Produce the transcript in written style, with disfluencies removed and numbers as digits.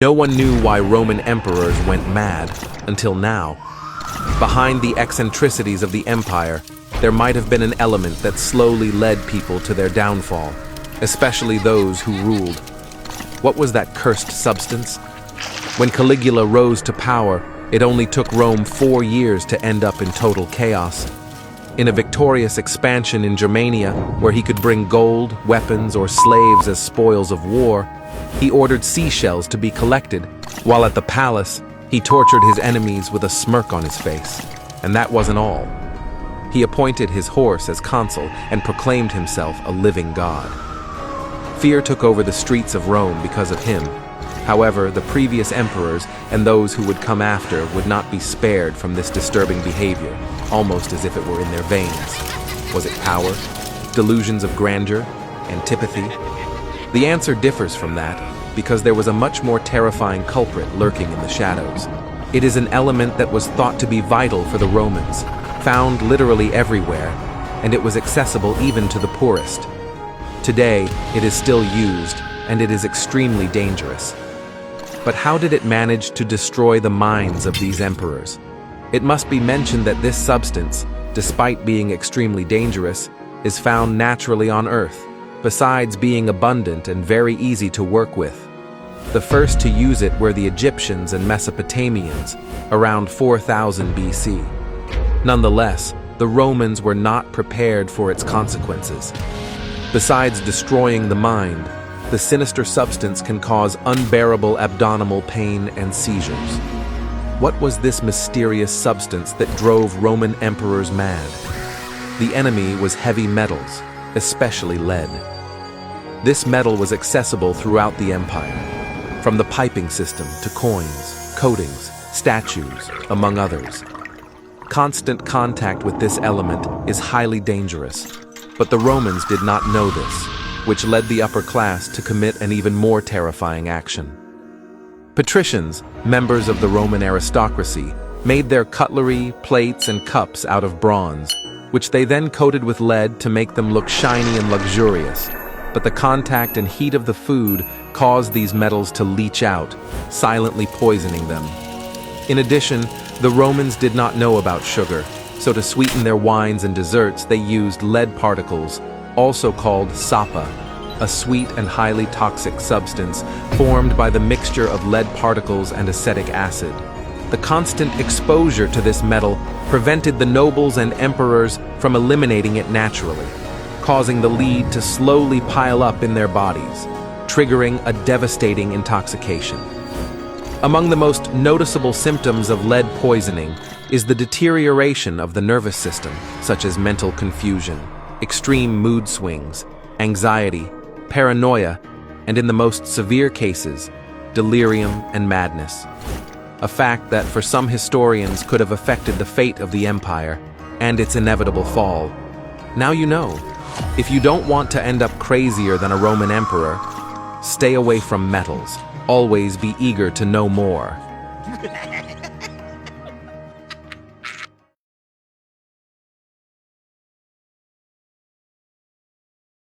No one knew why Roman emperors went mad until now. Behind the eccentricities of the empire, there might have been an element that slowly led people to their downfall, especially those who ruled. What was that cursed substance? When Caligula rose to power, it only took Rome 4 years to end up in total chaos. In a victorious expansion in Germania, where he could bring gold, weapons, or slaves as spoils of war, he ordered seashells to be collected, while at the palace, he tortured his enemies with a smirk on his face. And that wasn't all. He appointed his horse as consul and proclaimed himself a living god. Fear took over the streets of Rome because of him. However, the previous emperors and those who would come after would not be spared from this disturbing behavior, almost as if it were in their veins. Was it power? Delusions of grandeur? Antipathy? The answer differs from that, because there was a much more terrifying culprit lurking in the shadows. It is an element that was thought to be vital for the Romans, found literally everywhere, and it was accessible even to the poorest. Today, it is still used, and it is extremely dangerous. But how did it manage to destroy the minds of these emperors? It must be mentioned that this substance, despite being extremely dangerous, is found naturally on Earth, besides being abundant and very easy to work with. The first to use it were the Egyptians and Mesopotamians, around 4000 BC. Nonetheless, the Romans were not prepared for its consequences. Besides destroying the mind, the sinister substance can cause unbearable abdominal pain and seizures. What was this mysterious substance that drove Roman emperors mad? The enemy was heavy metals, especially lead. This metal was accessible throughout the empire, from the piping system to coins, coatings, statues, among others. Constant contact with this element is highly dangerous, but the Romans did not know this, which led the upper class to commit an even more terrifying action. Patricians, members of the Roman aristocracy, made their cutlery, plates, and cups out of bronze, which they then coated with lead to make them look shiny and luxurious. But the contact and heat of the food caused these metals to leach out, silently poisoning them. In addition, the Romans did not know about sugar, so to sweeten their wines and desserts they used lead particles, also called sapa, a sweet and highly toxic substance formed by the mixture of lead particles and acetic acid. The constant exposure to this metal prevented the nobles and emperors from eliminating it naturally, causing the lead to slowly pile up in their bodies, triggering a devastating intoxication. Among the most noticeable symptoms of lead poisoning is the deterioration of the nervous system, such as mental confusion, extreme mood swings, anxiety, paranoia, and in the most severe cases, delirium and madness. A fact that for some historians could have affected the fate of the empire and its inevitable fall. Now you know. If you don't want to end up crazier than a Roman emperor, stay away from metals. Always be eager to know more.